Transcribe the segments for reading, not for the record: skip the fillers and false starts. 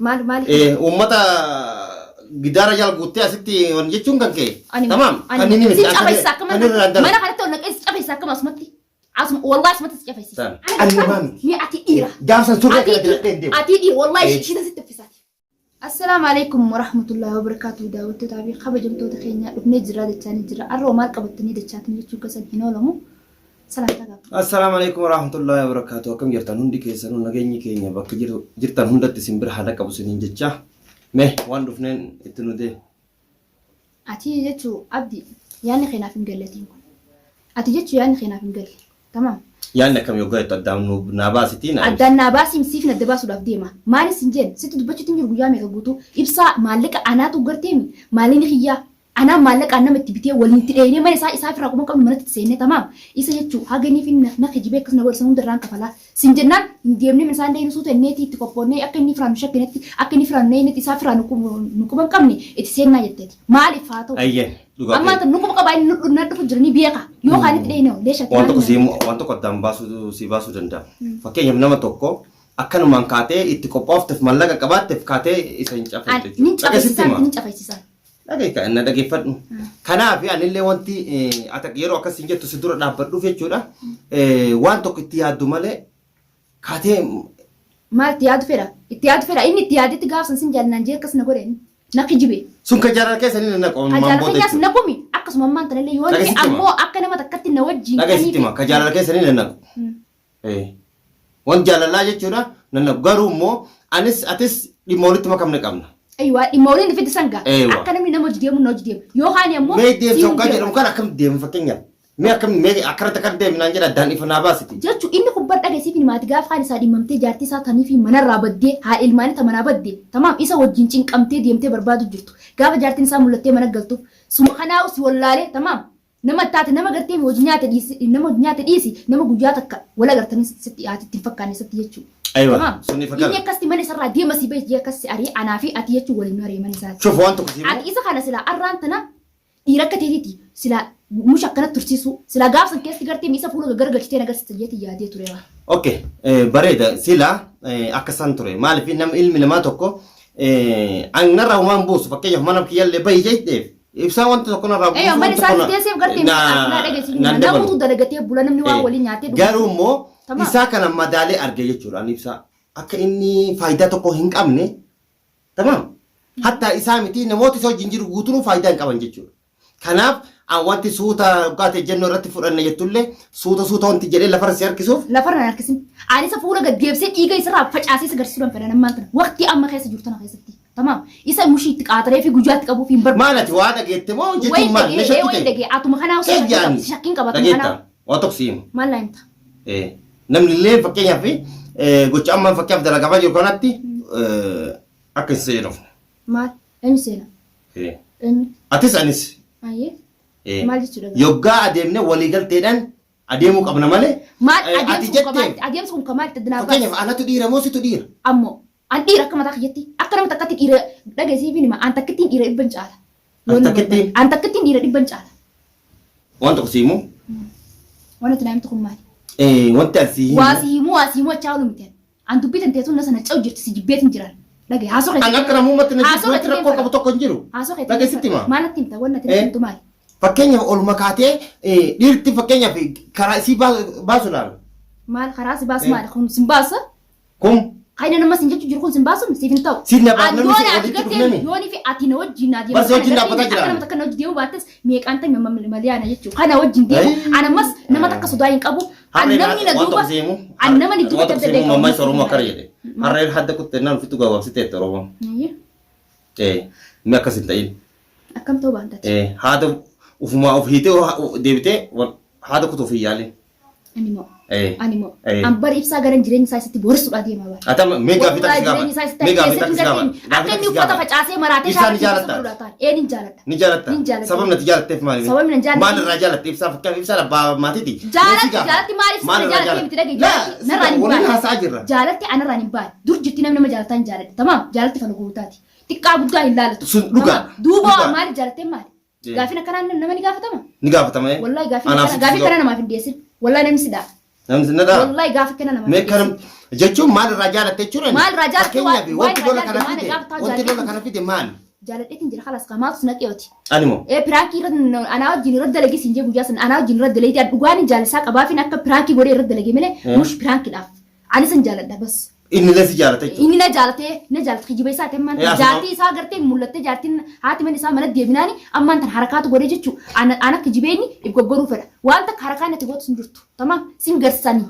maal ummata gidaara jala guuttee asitti waan jechuun kan kee tamam kan inni miti mana kanatti ol naqee si cafeessa akkama asumatti asuma wallahi asumatti si cafeessa ani maami mi ati dhiira gaafsan surree kana deemu ati dhiira wallahi shida sitti fisaati السلام عليكم ورحمة الله وبركاته داود تتابع خبر جمتو تخينيا ابن جرا دتاني جرا الرو مال قبطني دچاتني يچو كسن هنولمو سلام تاغا السلام عليكم ورحمة الله وبركاته كم جرتان هندي كيسن نغيني كينيا بك جرتان هندت سيمبر حدا قبسنين جچا مه وان دفنن اتنو دي اتي يچو عبدي يعني خينا في مقلتين اتي يچو يعني خينا في مقل تمام يعني كم يوغا تدام ناباسيتين ادان ناباسي مسيف ندباسو دافديما ماني سنجن ست دبچو تنجر غيا ميغا غوتو ابسا مالك انا تو غرتيمي مالين خيا انا مالك انا متبيتي ولين تديني ما يسا فرا كوم كم منت تسيني تمام يسا يچو هاغني في نخجبه كس نور سنون دران كفلا سنجنان ديمني من سان دين سوت نيتي تكوبوني اكني فران شكنتي اكني فران نينتي سافرا نكوم كمني اتسينا يتتي مالي فاتو ايه amma tan nuko ka bayin nadu fujrni bieka yo khanit dheeno lesha wanto ko dambasu si basu danda fakkeenyaaf nama tokko akkanumaan kaatee itti qophoofteef mallaqa qabaatteef kaatee isa hin cafeefte nin cafeessisan dhageeka inna dhageeffadhu kanaaf anillee wanti ata yeroo akkasiin jettu si dura dhaabbadhuuf jechuudha waan tokko itti yaaddu malee kaatee maal itti yaadu fedha inni itti yaadetti gaafsan sin jaalnan jee akkas na godheen nakijibe sun ka jaalala keessa ni na qoon mambo de sun nakumi akkasuma amman tanallee yoo ni ammoo akka nama takkatti na wajjin dhageessitima ka jaalala keessa ni na wan jaalala jechuudha nanna garuu immoo atis dhimoolitti makamne qabna aywa dhimooliin fiti sanga akka namni nama jideemu na jideemu yoo haani ammoo mee deem sokka jedhamu kan akkam deemu fakkeenyaaf mee akkam mee akkarata kan deemu naan jedha daan ifa naa baasiti jechu inni kun badha geesiif ni maati gaaf haan isaa dhimamtee jaartii isaa tanii fi manarraa baddee haa ilmaanii ta manaa baddee tamaam isa wajjin cinqamtee deemtee barbaadu jirtu gaafa jaartiin isaa mul'attee mana galtuuf suma kanaa usi wallaalee tamaam nama taate nama gartee hojii nyaata dhiisi nama guyyaa takka wala gartanii sitti yaatitti hin fakkaanne sitti jechuu aywa sunni fakkaata inni akkasti mana isarraa deema si beekti akkasti arii anaa fi ati jechuu waliin haree mana isaati shuf waan tokko ati isa kana sila arraan tana dhiira akka teetiiti sila mush akkana tursiisu sila gaafsan keessi gartee isa fuula gargalchitee nagarsiisa jeeti yaadee ture waan okay bareeda sila akka san ture maaliif nam ilmi namaa tokko an narraa humaan buusu fakkeenyaaf mana kiyyallee bahi jeetteef ibsaa wanta tokko narraa buusu mana isaatti teesseef gartee akkana dhageessisu namuutu dalagatee bula namni waa waliin nyaatee garuu immoo isaa kana madaalee arge jechuudha ani ibsaa akka inni faayidaa tokko hin qabne tamam hatta isaa miti namoota isa wajjin jiru guutuu faayidaa hin qaban jechuudha kanaaf wanti suuta gaate jenno irratti fudhanne jettullee suuta wanti jedhee lafarra si harkisuuf lafarra harkisin ani isa fuula gad deebisee dhiiga isarraa facaasee isa garsiisuudhaan fedhan ammaan kana waqtii amma keessa jirtu tana keessatti tamam isa mushii itti qaataree fi guyyaatti qabuuf hin barbaadu maalati waa dhageette moo jechuun maal ne shakkite way dhagee atuma kanaa osoo shakkiin qabatu kanaa waa tokko siima maal laayimta namni illee fakkeenyaaf gocha amma fakkeenyaaf dalagamaa jiru kanatti akka hin seenuuf maal eenyu seena atis anis ayyee maal jechuudha yoggaa adeemne waliigalteedhaan adeemuu qabna malee adeemsa kun kamaal itti dinaa fakkeenyaaf anatu dhiira moo situ dhiira ammoo an dhiira akka mataa kiyyatti akka nama takkatti dhiira dhageessiif nima an takkittiin dhiira dhibban caala an takkittiin dhiira dhibban caala waan tokko siimu waan itti naamtu kun maali wanti asii waa siimu achaa oolu miti an dubbitan teessuun na sana ca'u jirti si jibbeet hin jiran dhagee haasoo an akka namummatti na jibbeetti rakkoo qabu tokko hin jiru dhageessitti maa maalatti himta wanna ati himtu maali fakkeenyaaf olma kaatee dhiirti fakkeenyaaf karaa isii baasuudhaan maal karaa si baasu maali kun sin baasa kun kaina nama sin jechu jiru kun sin baasu siif hin ta'u sinna baafna nuti walitti dhufname yooni fi ati na wajjin na deemu bas wajjin dhaabbataa jira nama takka na wajjin deemu baattes meeqaan ta'e maliyaana jechuudha kana wajjin deemu ana ammas nama takka sodaa hin qabu namni na duuba nama ni duuba daddeequ mammaa isa oromoo akkana jedhe harreen hadda kuttee naan fitu gabaabsiteetti oromoo mi akkas hin ta'in akkam ta'uu baantati haada ufumaa of hiitee deebitee haada kutu of hin yaalin animo an bari ibsaa garan jireenya isaa isitti boorisuudhaa deemaa bara atama meegaa fitaa gaba akka inni uffata facaasee maraatee ibsaa ni jaalatta ni jaaladha ni jaalatta sababni ati jaalatteef maali sababni nan jaaladha maal irraa jaalatte ibsaa fakkaan ibsaa abbaa maatiiti jaalatti maaliif sana jaalatte miti dhagee narraan hin waliin haasaa jirra jaalatti anarraan hin baane dur jirti namni nama jaalataa hin jaaladha tamaam jaalatti fana guutaati xiqqaa guddaa hin laalatu sun dhugaa duuba maali jaalattee maali gaafin akkanaa nama ni gaafatama ni gaafatama wallahi gaafin kana namaaf hin dhiyeessin wallahi namni sidaa namni nada wallahi gaafi kana nama me kanam jechuun maal irraa jaalatte jechuudha. Maal irraa jaalatte fakkeenyaaf wanti lola kana waan fide gaafa wanti lola kana fide maal? Jaaladheetiin jira kalas kamaatu naqeeti. Animo. Piraakii irratti anaa wajjin irratti dalagee siin jee guyyaa sana anaa wajjin irratti dalagee dhugaan jaalasaa qabaafin akka piraakii godhee irratti dalagee malee mush piraakiidhaaf. Ani san jaaladha bas. Inni lesi jaalate jechuudha. Inni na jaalate kijiba isaa temman jaartii isaa gartee mul'atte jaartiin haati man isaa mana deebinaani ammaan tan harakaatu godhee jechuu ana kijibeeni ibgoggoruu fedha. Wanta harakaan ati gootu sin jirtu. Tamam sin garsanii.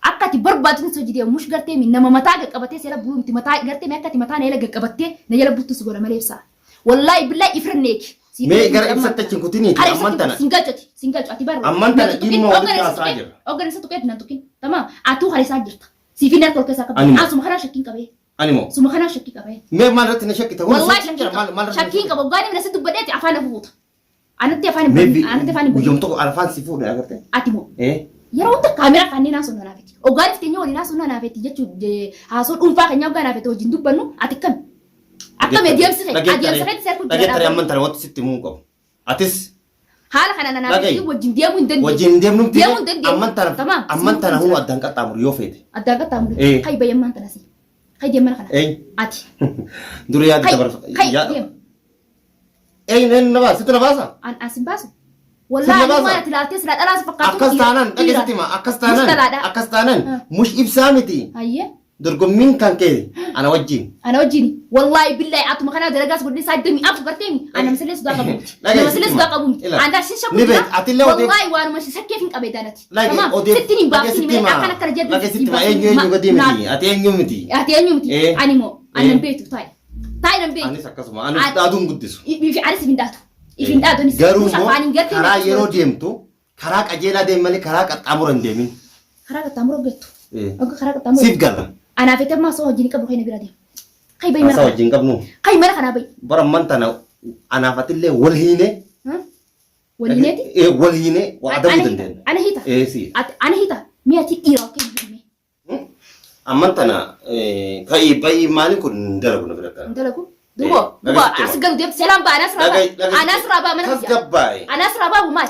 Akka ati barbaadin soo jidee mush gartee mi nama mataa gaqqabatee seera buluu miti mataa gartee mi akka ati mataa na yala gaqqabattee na yala buttus godha malee ibsaa. Wallahi billahi ifranneeki. Mee gara ibsatte chinkutini amman tana. Singalchoti ati barbaadu. Amman tana ilmoo walitti haasaa jira. Organisa tuqee nan tuqin. Tamam atu harisaa jirta. Siifin harka ol keessaa qabu. Asuma kanaa shakkiin qabee. Animo. Suma kanaa shakkii qabee. Mee maal irratti na shakki ta'u? Wallahi shakkiin qabu. Gaani mina sitti badheeti afaan fuuta. Anatti afaan guyyom tokko afaan si fuudha agartee. Atimo. Yeroo hunda kaameraa kanneen haasoo naafetti. Ogaaniif keenya waliin haasoo naafetti jechuudha. Haasoo dhuunfaa keenya ogaa naafetti wajjin dubbannu ati kan. Akkam adeemsifee seerku jira. Dhageettare amman tana wanti sitti himuu qabu. Atis haala kana naafetti wajjin deemuu hin dandeenye. Wajjin deemuu hin dandeenye. Amman tana huu addaan qaxxaamuru yoo feete. Addaan qaxxaamuru. Hay bayyammaan tana si. Hay deeman kana. Ati. Dura yaadda dabarsa. Hay deem. Neen na baasa sitti na baasa. Asin baasu. Wallahi ma ati laattee sila dhalaas fakkaatu. Akkas taanaan mush ibsaa miti. Hayyee. Dorgommiin kan kee ana wajjin. Wallahi billahi atuma kana dalagaas godhee saa demi afu garteemi. Ana misalee sudaa qabu. Nama misalee sudaa qabu. Anda shisha ku jira. Wallahi waanuma sakkee fin qabee daanati. Tamam. Sitti ni baafni mee akkana jedhu. Lage sitti ma eenyu godee miti. Ati eenyu miti. Animo anan beetu ta'i. Ta'i nan beetu. Anis akkasuma anis dhaaduun guddisu. Ifi anis fin dhaatu. Ifin dhaaduunis. Garuu karaa yeroo deemtu karaa qajeelaa deemi malee karaa qaxxaamura hin deemin. Karaa qaxxaamura beektu. Karaa qaxxaamura. Siif gala. Ana fete ma so hojii qabu kayna bira deem. Kay bay mara. Sa hojii qabnu. Kay mara kana bay. Bara man tana ana fatillee wal hiine. Wal hiineeti? Wal hiine waa adabu dandeen. Ana hita. Si. Ana hita. Mi ati dhiira kay bime. Amman tana kay bay maalin kun dalagu na bira. Dalagu. Dubo asgaru dem selam ba anas raba mana. Tasgabbaay. Anas raba mal.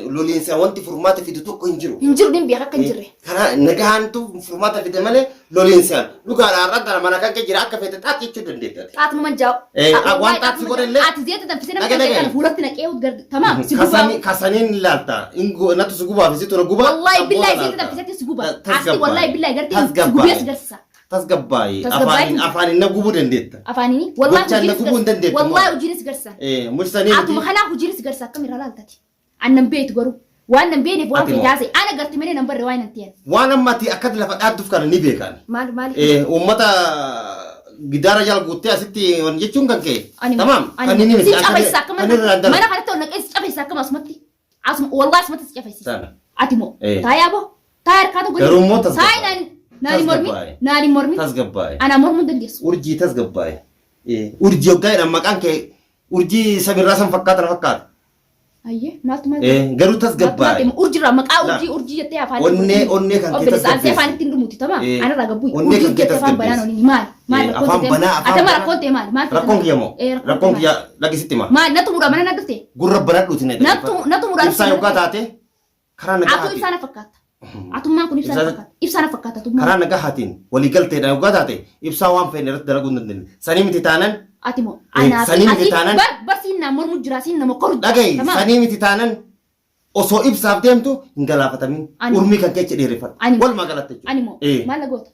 Loliinsa wanti furmaata fidu tokko hin jiru. Hin jiru din biya kan jirre. Kana nagahantu furmaata fide malee loliinsa dhugaadhaan rakkana mana kan jira akka fete taati jechuu dandeetta. Taati man jaw. Waan taati godhallee. Ati zeeta dan fisena kan fuulatti naqee garda. Tamam siguba. Kasaniin ilaalta. Ingo natu siguba fi situ guba. Wallahi billahi zeeta dan fisatti siguba. Asti wallahi billahi garda sigubiya sigarsa. Tasgabbaay afaan na gubu dandeetta. Afaanini wallahi na gubu dandeetta. Wallahi ujiris garsa. Mursani. Atuma kana ujiris garsa kamira laaltati. Annan beetu garuu waan nan beene waan fayyadaase ana garti mene nan barre waan nan tiyan. Waan ammati akkati lafa dhaadduuf kana ni beekan. Maal. Uummata gidaara jala guuttee asitti wan jechuun kan ka'e. Tamam. Kan inni miti. Mana kanatti ol naqee si cafeessa akkama asumatti. Wallahi asumatti si cafeessisa. Ati moo taayaa boo taayaa harkaatu godhe. Garuu moo tasgabbaa'e. Naani mormi. Tasgabbaa'e. Ana mormuun dandeessu. Urjii tasgabbaa'e. Urjii hoggaa jedhan maqaan kee urjii sabirraa san fakkaata. Aye, maaltu garuu tasgabbaa'e. Urjirraa maqaa urjii jettee afaan. Onnee kan kee tasgabbaa'e. Afaan ittiin dhumuuti tamaa. Ana irraa gabbuyi. Onnee kan kee tasgabbaa'e. Afaan banaan onni maal afaan banaa afaan. Atama rakkoon ta'e maal. Rakkoon kiyya moo. Rakkoon kiyya lagisitti maa. Maal natu muraa mana na dhuftee. Gurra banadhuuti na dhuftee. Natu muraa. Ibsaa yookaan taate karaa nagaa haatiin. Atu ibsaa na fakkaata. Atummaan kun ibsaa na fakkaata. Ibsaa na fakkaata atummaan. Karaa nagaa haatiin walii galteedha yookaan taate ibsaa waan feene irratti dalaguu hin dandeenye. Sanii miti taanan. Ati moo. Sanii miti taanan. Barsiin naa mormu jira siin nama koru. Dhagahi sanii miti taanan. Osoo ibsaaf deemtu hin galaafatamin. Urmii kan keessa dheereffata. Walumaa galatti jechuudha. Animo. Maal na goota?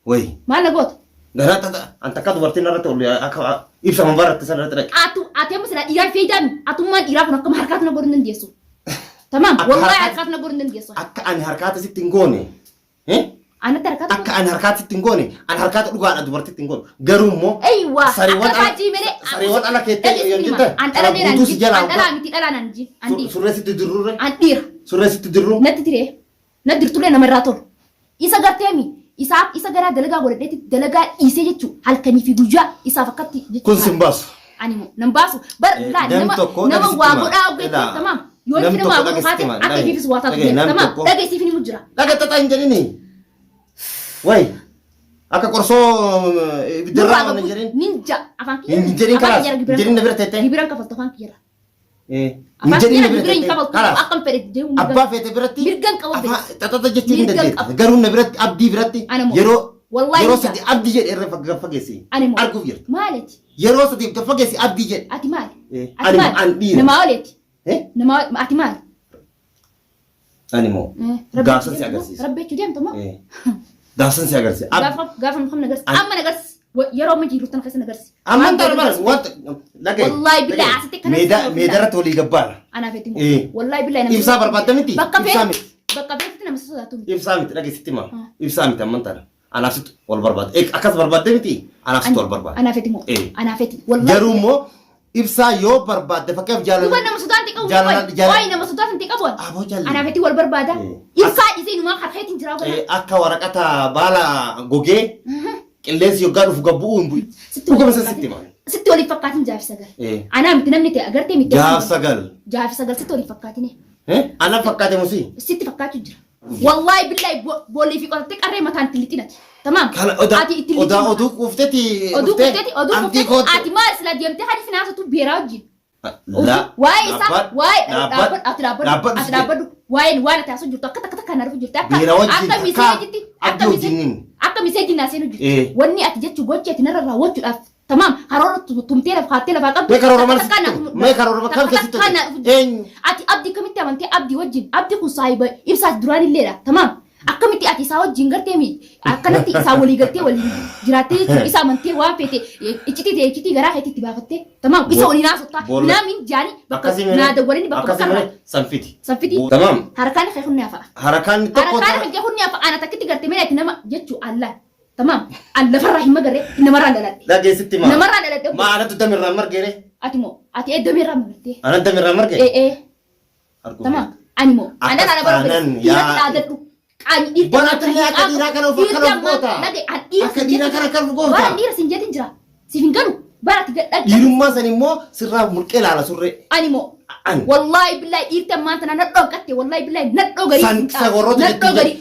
Wayi. Maal na goota? Garaata anta akka dubartiin irratti ol akka ibsa mambaarratti sana irratti dhaqe. Ati amma sila dhiiraa fayyadaami. Atummaan dhiiraa kun akkama harkaatu na godhuu hin dandeessu. Tamam. Wallahi harkaatu na godhuu hin dandeessu. Akka ani harkaata sitti hin goone. Anatti harkaatu. Akka ani harkaata sitti hin goone. Ani harkaata dhugaadha dubartitti hin goone. Garuu immoo. Eeywa. Sariiwwan ala keettee yoo jette. An dhala dheeraan ji. An dhala miti dhalaan an ji. Surree sitti dirruure. An dhiira. Surree sitti dirru. Natti tiree. Na dirtulee namarraa tolu. Isa garteemi. Isa garaa dalagaa godhadheetti dalagaa dhiisee jechuun halkanii fi guyyaa isaaf akkatti jechuudha. Kun sin baasu. Animo nan baasu. Nama waa godhaa hojjettee tamam. Yoo itti nama waa godhaate akka ifiifis waa taatu tamam. Dhageessiif ni mujjira. Dhagattataa hin jedhini. Wayi. Akka qorsoo bidirraa waan hin jedhin. Ninja afaan kiyya. Hin jedhin kalaas. Jedhin na bira teettee. Gibiraan kafaltu afaan kiyya. Injini na biratti biratti akkam fedhe deemu abbaa feete biratti mirgan qabu xaxata jechuun hin dandeetta garuu na biratti abdii biratti yeroo yeroo sadi abdii jedhe irra fageessi arguuf jirta maaleti yeroo sadi fageessi abdii jedhe ati maali ani an dhiira nama oleeti nama ati maali ani moo gaafsan si agarsiisa rabbeechuu deemtu moo gaafsan si agarsiisa gaafa mukamne agarsiisa amma agarsiisa yeroo ma jiru tan keessa agarsiisa amma darbar wanta lagay wallahi billahi asitti kana meedara tolii gabbaana ana feeti wallahi billahi nama ibsaa barbaadda miti bakka feeti nama sodaatu miti ibsaa miti lagay sitti maa ibsaa miti amman tana anaaf sitti wal barbaadda akkas barbaadda miti anaaf sitti wal barbaadda ana feeti moo ana feeti wallahi garuu moo ibsaa yoo barbaadde fakkeef jaalala duba nama sodaanti qabu waay nama sodaanti qabu ana feeti wal barbaada ibsaa isiinuma harkeetiin jira akka waraqata baala gogee qilleensi yoggaa dhufu gabbu'uu hin bu'i. Dhuga masa sitti maal? Sitti waliif fakkaatin jaafisa gal. Anaa miti namni ta'e agartee miti. Jaafisa gal. Jaafisa gal sitti waliif fakkaatine. Ana fakkaate musi. Sitti fakkaatu jira. Wallahi billahi boolii fi qotatte qarree mataan tilixinati. Tamam. Ati itti odaa oduu quufteti. Oduu quufteti oduu quufteti. Ati maal sila deemtee hadi finaasatu beeraa wajjin. La. Waa'ee isaa waa'ee dhaabbadhu waa'ee waan ati haasoo jirtu akka takka takka narfu jirtu akka miseejitti akka miseejii naasee nu jirtu wanni ati jechuu gochi ati narra raawwachuudhaaf tamam haroora tumtee lafa kaattee lafaa qabdu mee karoora kam keessatti ati abdii kamitti amantee abdii wajjin abdii kun saahiba ibsaas duraan illeedha tamam akkamitti ati isaa wajjin gartee mi akkanatti isaa walii galtee walii jiraattee jechuudha isaa amantee waan feete iccitii garaa keetitti baafattee tamam isa walii naasottaa naamin jaani bakka naada waliin bakka akkasii sanfiti sanfiti tamam harakaan kee hunni afa'a harakaan tokko harakaan kee hunni afa'a ana takkitti gartee mee ati nama jechuu allah tamam alla farra himma garee namarraa daladhe dhageessitti maa namarraa daladhe maa anatu damirraa margeere ati moo ati damirraa margee ana damirraa margee tamam ani moo ana ana barbaade yaadadhu ani Banatnya akka dhiiraa kana of akka of goota. Akka dhiiraa kana akka of goota. Waan dhiira sin jedhin jira. Si hin galu. Baratti gadhadha. Dhiirummaa san immoo sirraa mulqee laala surree. Ani moo. Wallahi billahi dhiirta maanta na nadhoo qatte wallahi billahi nadhoo garii.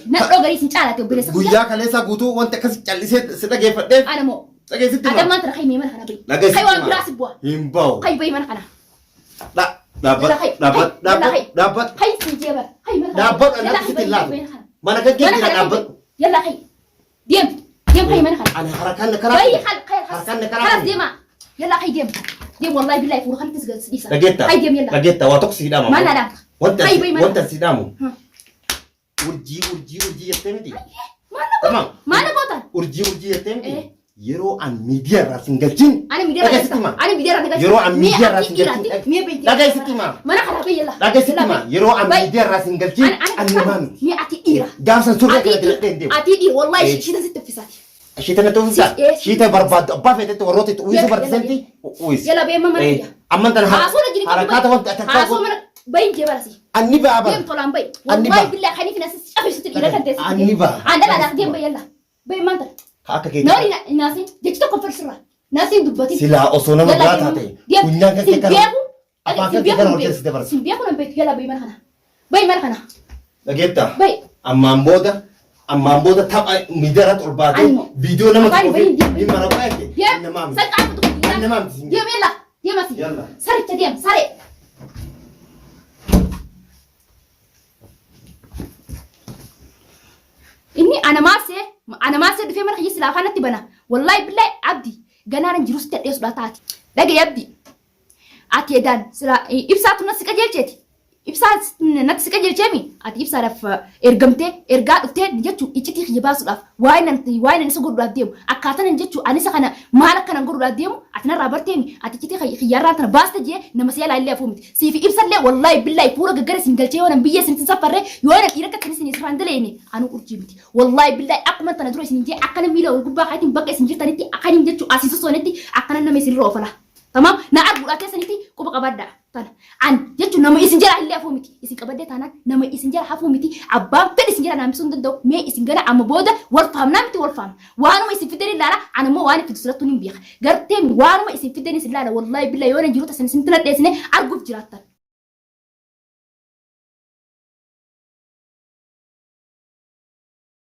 Nadhoo garii sin caalate obboleessa. Guyyaa kaleessa guutuu wanti akkas callisee si dhageeffadheef. Ani moo. Dhageessitti maa. Adam maanta rakkay mee mana kana bayi. Kai waan biraa si bu'a. Hin bahu. Kai bayi mana kana. Dhaabbat. Kai si jeebar. Kai mana kana. Dhaabbat anatti sitti laafu. Mana kan kee jira dhaabbatu. Yalla kay. Deem kay mana kan. Ana harakan karaa. Bay harakan karaa. Karaa deema. Yalla kay deem. Deem wallahi billahi furu kan tisgas isa. Dhageetta. Kay deem yalla. Dhageetta waa tokko siidhaama. Mana dha. Wanta siidhaamu. Urjii jettee miti. Mana goota. Urjii jettee miti. Yeroo an miidiyaa irraa sin galchin. Ani miidiyaa irraa galchin. Yeroo an miidiyaa irraa sin galchin. Dhageessitti maa. Mana kana bayyalla. Dhageessitti maa. Yeroo an miidiyaa irraa sin galchin. Ani maami. Mi ati dhiira. Gaafsan surree kana diladhee deemu. Ati dhiira wallahi shiita sitti uffisaati. Shiita na ta'uusaa. Shiita barbaaddu abbaa feetetti warroota itti uwwisa barsiisanti uwwisa. Yalla bee mana kiyya. Amman tana harakaata wanti atakkaa haasoo mana bayin jee barasi. Anni baa bara. Deem tolaan bayi. Wallahi billahi kanii fina sisi cabisitti dhiira kan teessite. Anni baa. Anda dha deem bayalla. Bayi manta. Akka keetii. Nori naasin jechi tokko farsirra. Naasin dubbati. Silaa osoo nama biraa taate. Kunyaan kan kee kana. Afaan kan kee kana hojjeessite barasi. Simbiyaa kun beeku yalla bayi mana kana. Bayi mana kana. Dhageetta. Bayi. Ammaan booda tapha miidiyaa irratti ol baatee viidiyoo nama tokko fi mana baay'ee. Namaa miti. Salqaa fuutu. Namaa miti. Deem yalla. Deem asi. Yalla. Saricha deem sare. Inni anamaasee dhufee mana kiyya silaa afaanatti bana. Wallahi billahi abdi ganaan jirus ta'ee suudha taati. Dhagee abdi. Ati edaan silaa ibsaatu natti si qajeelcheeti. Ibsaa natti si qajeelcheemi. Ati ibsaadhaaf ergamtee ergaa dhuftee jechuun iccitii kiyya baasuudhaaf waa'ee isa godhuudhaaf deemu. Akkaataan jechuun anisa kana maal akkanaan godhuudhaaf deemu ati narraa barteemi. Ati iccitii kiyyarraa tana baasta jee nama si yaalaa illee afuu miti. Siifi ibsallee wallahi billahi fuula gaggara isin galchee yoo nan biyya isin safarree yoo nan dhiira akka isin isirraan daleene anu urjii miti. Wallahi billahi akkuma tana dura isin jee akkana miila wal gubbaa kaatiin bakka isin jirtanitti akkaniin jechuun asiisa soonetti akkana nama isin irra oofala. Tamam na arguudha keessanitti quba qabadda tana an jechuun nama isin jala illee hafuu miti isin qabadde taanaan nama isin jala hafuu miti abbaan fedhi isin jala naamsuu hin danda'u mee isin gana amma booda wal faamnaa miti wal faamna waanuma isin fiddan ilaala an immoo waan fidu sirattuu hin beeka gartee waanuma isin fiddan isin ilaala wallahi billahi yoo na jiru tasan isin tana dheessine arguuf jiraattan